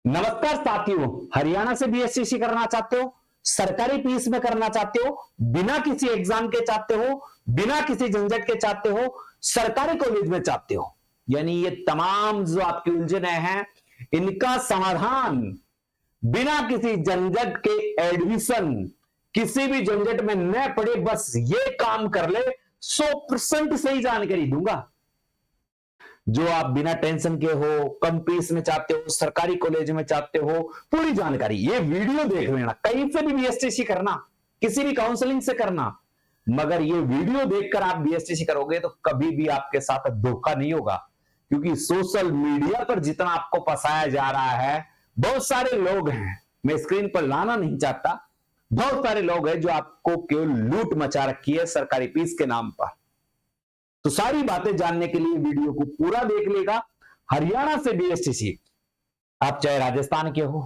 नमस्कार साथियों, हरियाणा से बीएसटीसी करना चाहते हो, सरकारी फीस में करना चाहते हो, बिना किसी एग्जाम के चाहते हो, बिना किसी झंझट के चाहते हो, सरकारी कॉलेज में चाहते हो, यानी ये तमाम जो आपकी उलझने हैं इनका समाधान बिना किसी झंझट के एडमिशन, किसी भी झंझट में न पड़े, बस ये काम कर ले, 100% सही जानकारी दूंगा। जो आप बिना टेंशन के हो, कम फीस में चाहते हो, सरकारी कॉलेज में चाहते हो, पूरी जानकारी ये वीडियो देख लेना। कहीं से भी बीएसटीसी करना, किसी भी काउंसलिंग से करना, मगर ये वीडियो देखकर आप बीएसटीसी करोगे तो कभी भी आपके साथ धोखा नहीं होगा। क्योंकि सोशल मीडिया पर जितना आपको फंसाया जा रहा है, बहुत सारे लोग हैं, मैं स्क्रीन पर लाना नहीं चाहता, बहुत सारे लोग हैं जो आपको केवल लूट मचा रखी है सरकारी फीस के नाम पर। तो सारी बातें जानने के लिए वीडियो को पूरा देख लेगा। हरियाणा से बीएसटीसी, आप चाहे राजस्थान के हो,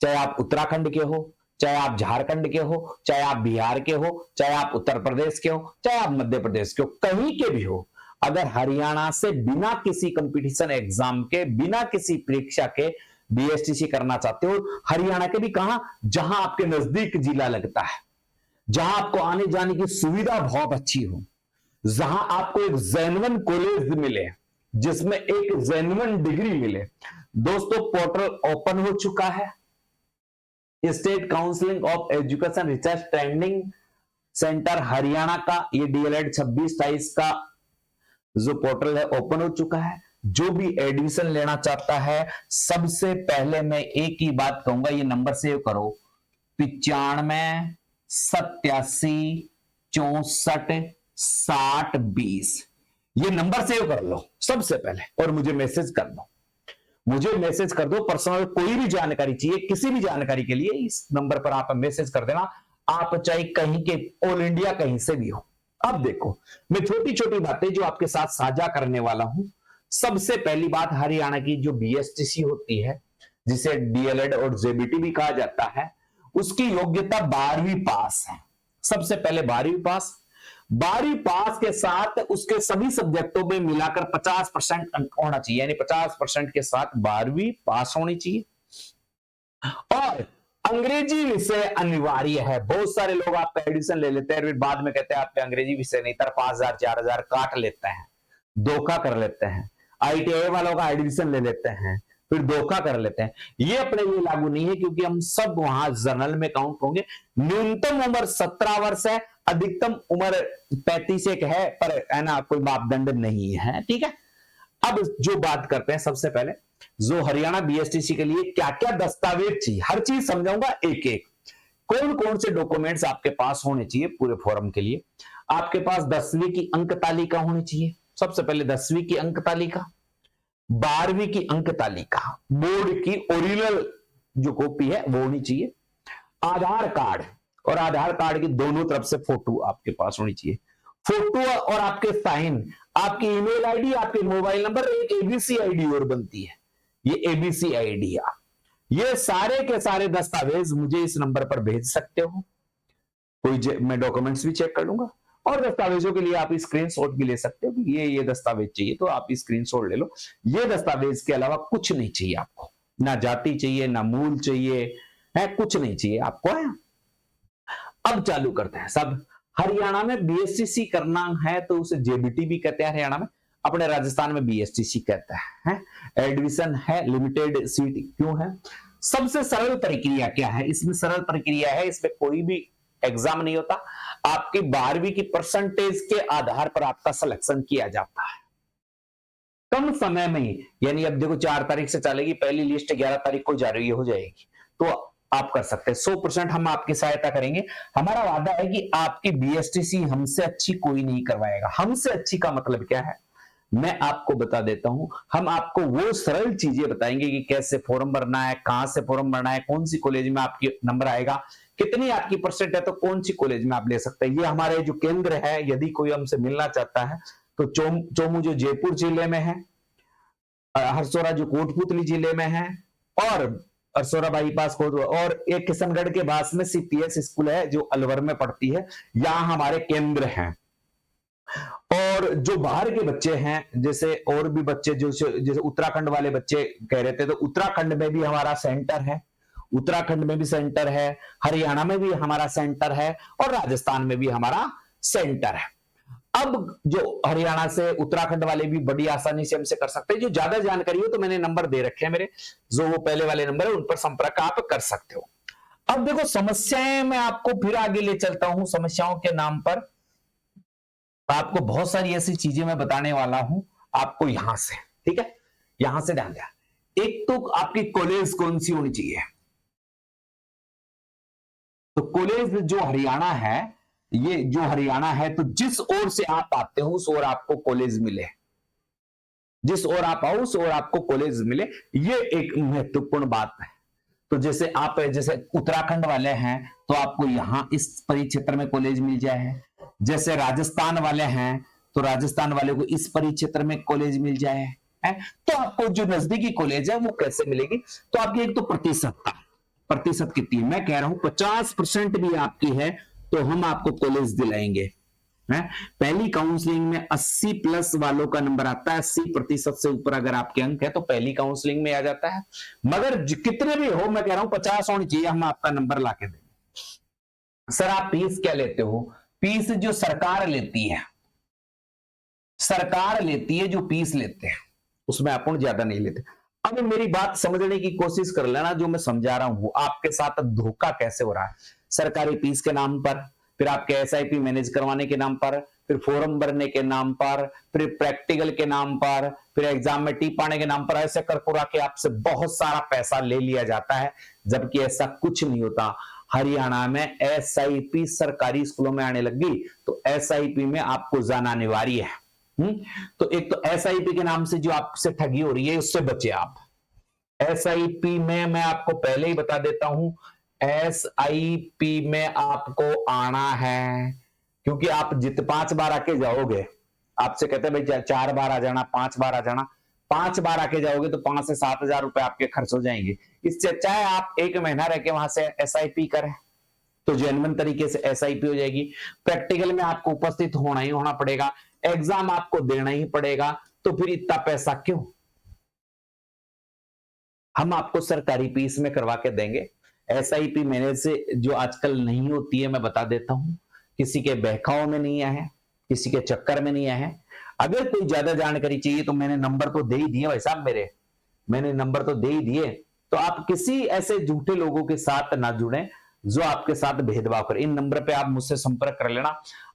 चाहे आप उत्तराखंड के हो, चाहे आप झारखंड के हो, चाहे आप बिहार के हो, चाहे आप उत्तर प्रदेश के हो, चाहे आप मध्य प्रदेश के हो, कहीं के भी हो, अगर हरियाणा से बिना किसी कंपटीशन एग्जाम के, बिना किसी परीक्षा के बीएसटीसी करना चाहते हो, हरियाणा के भी कहां, जहां आपके नजदीक जिला लगता है, जहां आपको आने जाने की सुविधा बहुत अच्छी हो, जहां आपको एक जेन्युइन कॉलेज मिले, जिसमें एक जेन्युइन डिग्री मिले। दोस्तों, पोर्टल ओपन हो चुका है। State counselling of education research training centre Haryana का ये डीएलएड 26-28 का जो पोर्टल है ओपन हो चुका है। जो भी एडमिशन लेना चाहता है, सबसे पहले मैं एक ही बात कहूंगा, ये नंबर सेव करो, 95 87 64 60 20। ये नंबर सेव कर लो सबसे पहले और मुझे मैसेज कर दो। मुझे मैसेज कर दो पर्सनल, कोई भी जानकारी चाहिए, किसी भी जानकारी के लिए इस नंबर पर आप मैसेज कर देना। आप चाहे कहीं के, ऑल इंडिया कहीं से भी हो। अब देखो, मैं छोटी छोटी बातें जो आपके साथ साझा करने वाला हूं। सबसे पहली बात, हरियाणा की जो बीएसटीसी होती है, जिसे डीएलएड और जेबीटी भी कहा जाता है, उसकी योग्यता 12वीं पास है। सबसे पहले 12वीं पास, 12वीं पास के साथ उसके सभी सब्जेक्टों में मिलाकर 50% अंक होना चाहिए, यानी 50% के साथ 12वीं पास होनी चाहिए। और अंग्रेजी विषय अनिवार्य है। बहुत सारे लोग आपका एडमिशन ले लेते हैं, फिर बाद में कहते हैं आपके अंग्रेजी विषय नहीं, 5,000 4,000 काट लेते हैं, धोखा कर लेते हैं। आईटीआई वालों का एडमिशन ले लेते हैं, फिर धोखा कर लेते हैं। ये अपने लिए लागू नहीं है, क्योंकि हम सब वहां जनरल में काउंट होंगे। न्यूनतम उम्र 17 वर्ष है, अधिकतम उम्र 35 एक है, पर है ना, कोई मापदंड नहीं है। ठीक है, अब जो बात करते हैं, सबसे पहले जो हरियाणा बीएसटीसी के लिए क्या क्या दस्तावेज चाहिए, हर चीज समझाऊंगा एक एक। कौन कौन से डॉक्यूमेंट्स आपके पास होने चाहिए पूरे फॉर्म के लिए। आपके पास 10वीं की अंक तालिका होनी चाहिए। सबसे पहले 10वीं की अंक तालिका, 12वीं की अंक तालिका, बोर्ड की ओरिजिनल जो कॉपी है वो होनी चाहिए। आधार कार्ड, और आधार कार्ड की दोनों तरफ से फोटो आपके पास होनी चाहिए। फोटो और आपके साइन, आपकी ईमेल आईडी, आपके मोबाइल नंबर, एक एबीसी आईडी और बनती है, ये एबीसी आईडी। ये सारे के सारे दस्तावेज मुझे इस नंबर पर भेज सकते हो। कोई मैं डॉक्यूमेंट्स भी चेक कर लूंगा, और दस्तावेजों के लिए आप स्क्रीनशॉट भी ले सकते हो। ये दस्तावेज चाहिए तो आप स्क्रीनशॉट ले लो। ये दस्तावेज के अलावा कुछ नहीं चाहिए आपको, ना जाति चाहिए, ना मूल चाहिए, है कुछ नहीं चाहिए आपको, है। अब चालू करते हैं सब। हरियाणा में बीएसटीसी करना है तो उसे जेबीटी भी कहते हैं हरियाणा में, अपने राजस्थान में बीएसटीसी कहते हैं। एडमिशन है, लिमिटेड सीट क्यों है। सबसे सरल प्रक्रिया क्या है इसमें, सरल प्रक्रिया है, इसमें कोई भी एग्जाम नहीं होता। आपकी 12वीं की परसेंटेज के आधार पर आपका सिलेक्शन किया जाता है कम समय में ही। यानी अब देखो 4 तारीख से चलेगी, पहली लिस्ट 11 तारीख को जारी हो जाएगी, तो आप कर सकते हैं। 100% हम आपकी सहायता करेंगे। हमारा वादा है कि आपकी बीएसटीसी हमसे अच्छी कोई नहीं करवाएगा। हमसे अच्छी का मतलब क्या है, मैं आपको बता देता हूं। हम आपको वो सरल चीजें बताएंगे कि कैसे फॉर्म भरना है, कहां से फॉर्म भरना है, कौन सी कॉलेज में आपकी नंबर आएगा, कितनी आपकी परसेंट है तो कौन सी कॉलेज में आप ले सकते हैं। ये हमारे जो केंद्र है, यदि कोई हमसे मिलना चाहता है तो चोमू जो जयपुर जिले में है, हरसोरा जो कोटपुतली जिले में है, और हरसोरा बाईपास कोट, और एक किशनगढ़ के पास में सीपीएस स्कूल है जो अलवर में पड़ती है, यहां हमारे केंद्र हैं। और जो बाहर के बच्चे हैं, जैसे और भी बच्चे जो जैसे उत्तराखंड वाले बच्चे कह रहे थे, तो उत्तराखंड में भी हमारा सेंटर है, उत्तराखंड में भी सेंटर है, हरियाणा में भी हमारा सेंटर है और राजस्थान में भी हमारा सेंटर है। अब जो हरियाणा से उत्तराखंड वाले भी बड़ी आसानी से हमसे कर सकते हैं। जो ज्यादा जानकारी हो तो मैंने नंबर दे रखे हैं मेरे, जो वो पहले वाले नंबर है उन पर संपर्क आप कर सकते हो। अब देखो समस्याएं, मैं आपको फिर आगे ले चलता हूं समस्याओं के नाम पर। आपको बहुत सारी ऐसी चीजें मैं बताने वाला हूं आपको यहां से, ठीक है, यहां से ध्यान दें। एक तो आपकी कॉलेज कौन सी होनी चाहिए, तो कॉलेज जो हरियाणा है, ये जो हरियाणा है, तो जिस ओर से आप आते हो उस ओर आपको कॉलेज मिले, जिस ओर आप आओ उस ओर आपको कॉलेज मिले, ये एक महत्वपूर्ण बात है। तो जैसे आप जैसे उत्तराखंड वाले हैं तो आपको यहां इस परिक्षेत्र में कॉलेज मिल जाए, जैसे राजस्थान वाले हैं तो राजस्थान वाले को इस परिक्षेत्र में कॉलेज मिल जाए है। तो आपको जो नजदीकी कॉलेज है वो कैसे मिलेगी, तो आपकी एक तो प्रतिशतता, प्रतिशत कितनी है, मैं कह रहा हूं 50% भी आपकी है तो हम आपको कॉलेज दिलाएंगे। है पहली काउंसलिंग में 80 प्लस वालों का नंबर आता है, 80% से ऊपर अगर आपके अंक है तो पहली काउंसलिंग में आ जाता है। मगर कितने भी हो, मैं कह रहा हूं 50 होनी चाहिए, हम आपका नंबर लाके देंगे। सर आप फीस क्या लेते हो, फीस जो सरकार लेती है, सरकार लेती है, जो फीस लेते हैं उसमें अपन ज्यादा नहीं लेते। अब मेरी बात समझने की कोशिश कर लेना, जो मैं समझा रहा हूं आपके साथ धोखा कैसे हो रहा है। सरकारी फीस के नाम पर, फिर आपके एसआईपी मैनेज करवाने के नाम पर, फिर फॉर्म भरने के नाम पर, फिर प्रैक्टिकल के नाम पर, फिर एग्जाम में टी पाने के नाम पर, ऐसे कर कुरा के आपसे बहुत सारा पैसा ले लिया जाता है, जबकि ऐसा कुछ नहीं होता। हरियाणा में एसआईपी सरकारी स्कूलों में आने लगी तो एसआईपी में आपको जाना अनिवार्य है। तो एक तो एसआईपी के नाम से जो आपसे ठगी हो रही है उससे बचे आप। एसआईपी में मैं आपको पहले ही बता देता हूं, एसआईपी में आपको आना है, क्योंकि आप 5 बार आके जाओगे, आपसे कहते हैं भाई 4 बार आ जाना, 5 बार आ जाना, 5 बार आके जाओगे तो 5 से 7 हजार रुपए आपके खर्च हो जाएंगे। इससे अच्छा है आप 1 महीना रह के वहां से एसआईपी करें, तो जेन्युइन तरीके से एसआईपी हो जाएगी। प्रैक्टिकल में आपको उपस्थित होना ही होना पड़ेगा, एग्जाम आपको देना ही पड़ेगा, तो फिर इतना पैसा क्यों, हम आपको सरकारी फीस में करवा के देंगे। एसआईपी मैनेज से जो आजकल नहीं होती है, मैं बता देता हूं, किसी के बहकाव में नहीं आए, किसी के चक्कर में नहीं आए। अगर कोई ज्यादा जानकारी चाहिए तो मैंने नंबर तो दे ही दिए भाई साहब, मैंने नंबर तो दे ही दिए, तो आप किसी ऐसे झूठे लोगों के साथ ना जुड़े जो आपके साथ भेदभाव करे। इन नंबर पे आप मुझसे संपर्क कर लेना।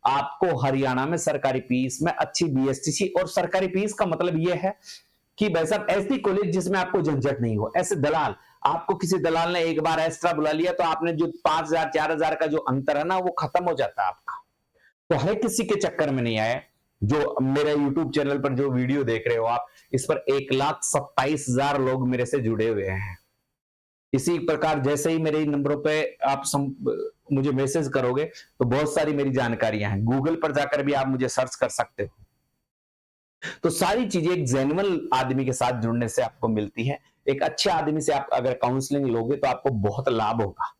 आपको हरियाणा में सरकारी फीस में अच्छी बीएसटीसी, और सरकारी फीस का मतलब यह है कि भाई साहब ऐसी कॉलेज जिसमें आपको झंझट नहीं हो। ऐसे दलाल, आपको किसी दलाल ने एक बार एक्स्ट्रा बुला लिया तो आपने जो 5,000 4,000 का जो अंतर है ना वो खत्म हो जाता है आपका। तो हर किसी के चक्कर में नहीं आए। जो मेरे YouTube चैनल पर जो वीडियो देख रहे हो आप, इस पर 1,27,000 लोग मेरे से जुड़े हुए हैं। इसी प्रकार जैसे ही मेरे नंबरों पे आप मुझे मैसेज करोगे तो बहुत सारी मेरी जानकारियां हैं, गूगल पर जाकर भी आप मुझे सर्च कर सकते हो। तो सारी चीजें एक जेन्युइन आदमी के साथ जुड़ने से आपको मिलती है। एक अच्छे आदमी से आप अगर काउंसलिंग लोगे तो आपको बहुत लाभ होगा,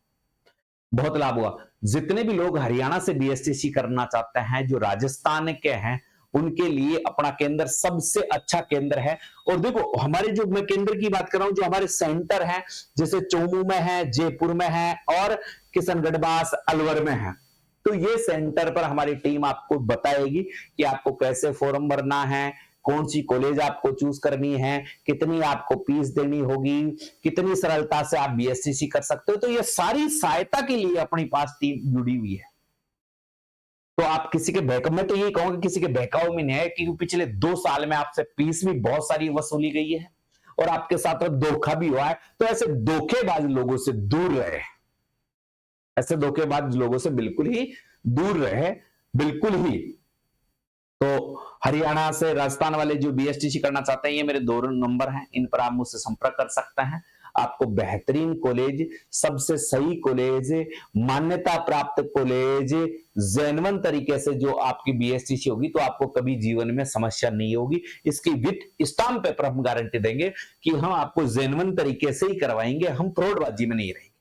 बहुत लाभ होगा। जितने भी लोग हरियाणा से बीएसटीसी करना चाहते हैं, जो राजस्थान के हैं, उनके लिए अपना केंद्र सबसे अच्छा केंद्र है। और देखो हमारे जो, मैं केंद्र की बात कर रहा हूं, जो हमारे सेंटर हैं जैसे चोमू में है, जयपुर में है और किशनगढ़ बास अलवर में है, तो ये सेंटर पर हमारी टीम आपको बताएगी कि आपको कैसे फॉर्म भरना है, कौन सी कॉलेज आपको चूज करनी है, कितनी आपको फीस देनी होगी, कितनी सरलता से आप बीएसटीसी कर सकते हो। तो ये सारी सहायता के लिए अपनी पास टीम जुड़ी हुई है। तो आप किसी के बहकाव, मैं तो यही कहूंगा किसी के बहकाव में नहीं है, क्योंकि पिछले 2 साल में आपसे फीस भी बहुत सारी वसूली गई है और आपके साथ धोखा भी हुआ है। तो ऐसे धोखेबाज लोगों से दूर रहे, ऐसे धोखेबाज लोगों से बिल्कुल ही दूर रहे, बिल्कुल ही। तो हरियाणा से राजस्थान वाले जो बीएसटीसी करना चाहते हैं, ये मेरे 2 नंबर हैं, इन पर आप मुझसे संपर्क कर सकते हैं। आपको बेहतरीन कॉलेज, सबसे सही कॉलेज, मान्यता प्राप्त कॉलेज, जेन्युइन तरीके से जो आपकी बीएसटीसी होगी तो आपको कभी जीवन में समस्या नहीं होगी। इसकी विथ स्टाम्प पेपर हम गारंटी देंगे कि हम आपको जेन्युइन तरीके से ही करवाएंगे, हम फ्रॉडबाजी में नहीं रहेंगे।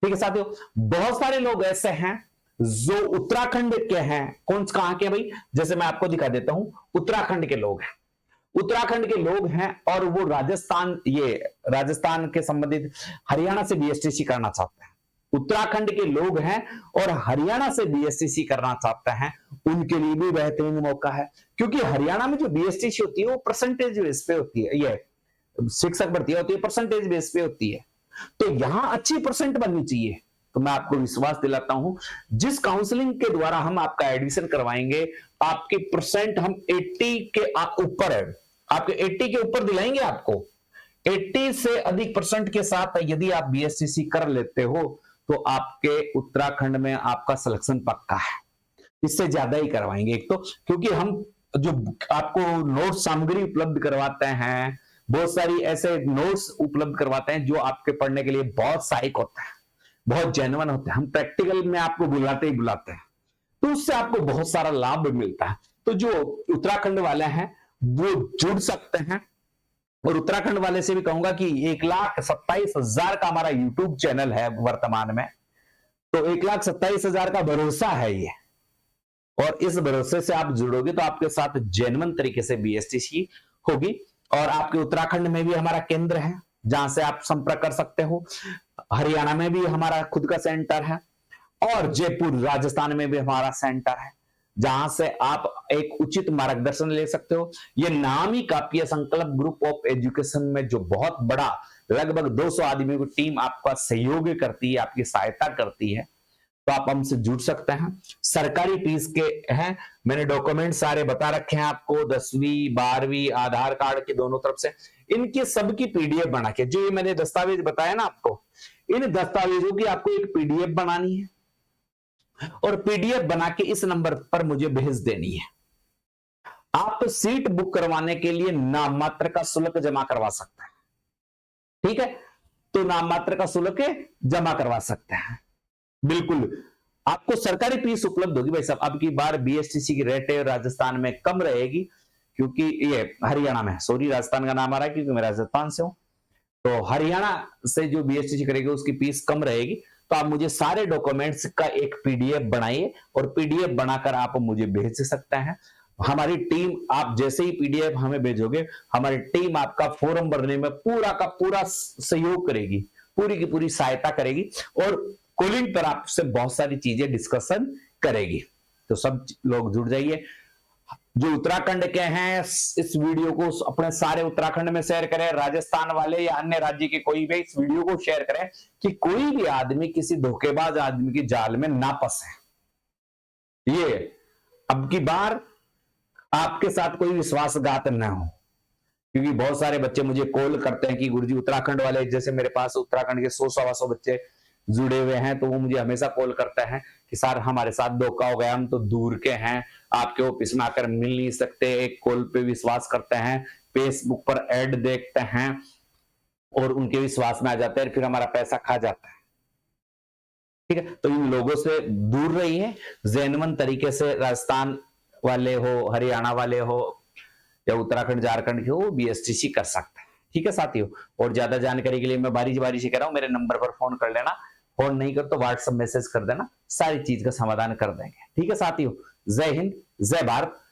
ठीक है साथियों, बहुत सारे लोग ऐसे हैं जो उत्तराखंड के हैं, कहां के भाई, जैसे मैं आपको दिखा देता हूं, उत्तराखंड के लोग हैं, उत्तराखंड के लोग हैं और वो राजस्थान के संबंधित हरियाणा से बीएसटीसी करना चाहते हैं। उत्तराखंड के लोग हैं और हरियाणा से बीएसटीसी करना चाहते हैं, उनके लिए भी बेहतरीन मौका है, क्योंकि हरियाणा में जो बीएसटीसी होती है वो परसेंटेज बेस पे होती है, ये शिक्षक भर्ती होती है परसेंटेज बेस पे होती है, तो यहां अच्छी परसेंट बननी चाहिए। तो मैं आपको विश्वास दिलाता हूं, जिस काउंसलिंग के द्वारा हम आपका एडमिशन करवाएंगे, आपकी परसेंट हम 80 के ऊपर है, आपके 80 के ऊपर दिलाएंगे आपको। 80 से अधिक परसेंट के साथ यदि आप बीएसटीसी कर लेते हो तो आपके उत्तराखंड में आपका सिलेक्शन पक्का है। इससे ज्यादा ही करवाएंगे, एक तो क्योंकि हम जो आपको नोट्स सामग्री उपलब्ध करवाते हैं, बहुत सारी ऐसे नोट्स उपलब्ध करवाते हैं जो आपके पढ़ने के लिए बहुत सहायक होता है, बहुत जेन्युइन होते हैं, हम प्रैक्टिकल में आपको बुलाते ही बुलाते हैं, तो उससे आपको बहुत सारा लाभ मिलता है। तो जो उत्तराखंड वाले हैं वो जुड़ सकते हैं, और उत्तराखंड वाले से भी कहूंगा कि 1,27,000 का हमारा यूट्यूब चैनल है वर्तमान में, तो 1,27,000 का भरोसा है ये, और इस भरोसे से आप जुड़ोगे तो आपके साथ जेन्युइन तरीके से बीएसटीसी होगी। और आपके उत्तराखंड में भी हमारा केंद्र है जहां से आप संपर्क कर सकते हो, हरियाणा में भी हमारा खुद का सेंटर है, और जयपुर राजस्थान में भी हमारा सेंटर है, जहां से आप एक उचित मार्गदर्शन ले सकते हो। ये नाम ही काफी है, संकल्प ग्रुप ऑफ एजुकेशन में जो बहुत बड़ा लगभग 200 आदमियों की टीम आपका सहयोग करती है, आपकी सहायता करती है, तो आप हमसे जुड़ सकते हैं। सरकारी फीस के हैं, मैंने डॉक्यूमेंट सारे बता रखे हैं आपको, 10वीं 12वीं आधार कार्ड की दोनों तरफ से, इनके सबकी पीडीएफ बना के, जो ये मैंने दस्तावेज बताया ना आपको, इन दस्तावेजों की आपको एक पीडीएफ बनानी है और पीडीएफ बना के इस नंबर पर मुझे भेज देनी है। आप तो सीट बुक करवाने के लिए नाम मात्र का शुल्क जमा करवा सकते हैं, ठीक है, तो नाम मात्र का शुल्क जमा करवा सकते हैं, बिल्कुल आपको सरकारी फीस उपलब्ध होगी। भाई साहब, अब की बार बीएसटीसी की रेट राजस्थान में कम रहेगी, क्योंकि ये हरियाणा में, सॉरी राजस्थान का नाम आ रहा है क्योंकि मैं राजस्थान से हूं, तो हरियाणा से जो बीएसटीसी करेगी उसकी फीस कम रहेगी। तो आप मुझे सारे डॉक्यूमेंट्स का एक पीडीएफ बनाइए और पीडीएफ बनाकर आप मुझे भेज सकते हैं। हमारी टीम, आप जैसे ही पीडीएफ हमें भेजोगे, हमारी टीम आपका फॉर्म भरने में पूरा का पूरा सहयोग करेगी, पूरी की पूरी सहायता करेगी, और कॉलिंग पर आपसे बहुत सारी चीजें डिस्कशन करेगी। तो सब लोग जुड़ जाइए। जो उत्तराखंड के हैं, इस वीडियो को अपने सारे उत्तराखंड में शेयर करें, राजस्थान वाले या अन्य राज्य के कोई भी इस वीडियो को शेयर करें, कि कोई भी आदमी किसी धोखेबाज आदमी की जाल में ना फंसे। ये अब की बार आपके साथ कोई विश्वासघात ना हो, क्योंकि बहुत सारे बच्चे मुझे कॉल करते हैं कि गुरुजी उत्तराखंड वाले, जैसे मेरे पास उत्तराखंड के 100-125 बच्चे जुड़े हुए हैं, तो वो मुझे हमेशा कॉल करते हैं कि सर हमारे साथ धोखा हो गया, हम तो दूर के हैं, आपके ऑफिस में आकर मिल नहीं सकते, एक कॉल पे विश्वास करते हैं, फेसबुक पर ऐड देखते हैं और उनके विश्वास में आ जाते हैं, फिर हमारा पैसा खा जाता है। ठीक है, तो इन लोगों से दूर रहिए, जेन्युइन तरीके से राजस्थान वाले हो, हरियाणा वाले हो या उत्तराखंड झारखंड के हो, बीएसटीसी कर सकते हैं। ठीक है साथियों, और ज्यादा जानकारी के लिए मैं बारी बारी से कह रहा हूं, मेरे नंबर पर फोन कर लेना, फोन नहीं कर तो व्हाट्सएप मैसेज कर देना, सारी चीज का समाधान कर देंगे। ठीक है साथियों, जय हिंद, जय भारत,